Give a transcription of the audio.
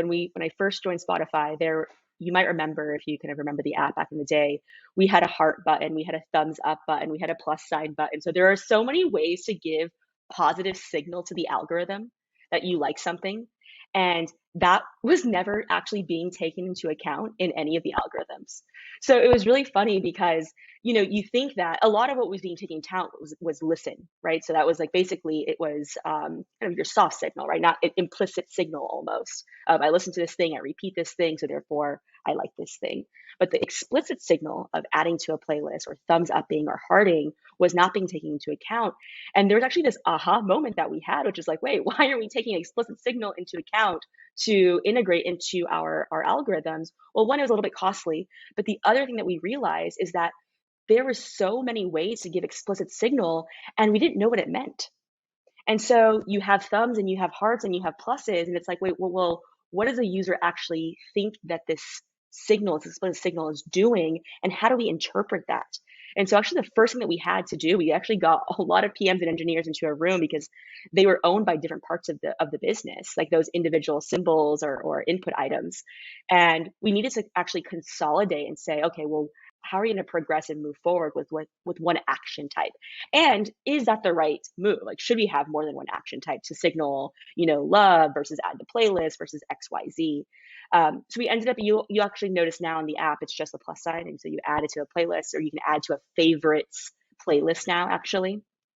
when I first joined Spotify, there you might remember, if you kind of remember the app back in the day, we had a heart button, we had a thumbs up button, we had a plus sign button. So there are so many ways to give positive signal to the algorithm that you like something. And that was never actually being taken into account in any of the algorithms. So it was really funny because, you think that a lot of what was being taken into account was listen, right? So that was like basically it was kind of your soft signal, right? Not an implicit signal almost. I listen to this thing, I repeat this thing, so therefore I like this thing. But the explicit signal of adding to a playlist or thumbs upping or hearting was not being taken into account. And there was actually this aha moment that we had, which is like, wait, why are we taking explicit signal into account to integrate into our algorithms? Well, one, it was a little bit costly, but the other thing that we realized is that there were so many ways to give explicit signal, and we didn't know what it meant. And so you have thumbs and you have hearts and you have pluses, and it's like, wait, well, what does a user actually think that this signal, this explicit signal is doing, and how do we interpret that? And so actually the first thing that we had to do, we actually got a lot of PMs and engineers into a room because they were owned by different parts of the business, like those individual symbols or input items. And we needed to actually consolidate and say, okay, well, how are you going to progress and move forward with one action type? And is that the right move? Like, should we have more than one action type to signal, love versus add to playlist versus XYZ? So we ended up, you actually notice now in the app, it's just a plus sign. And so you add it to a playlist, or you can add to a favorites playlist now, actually.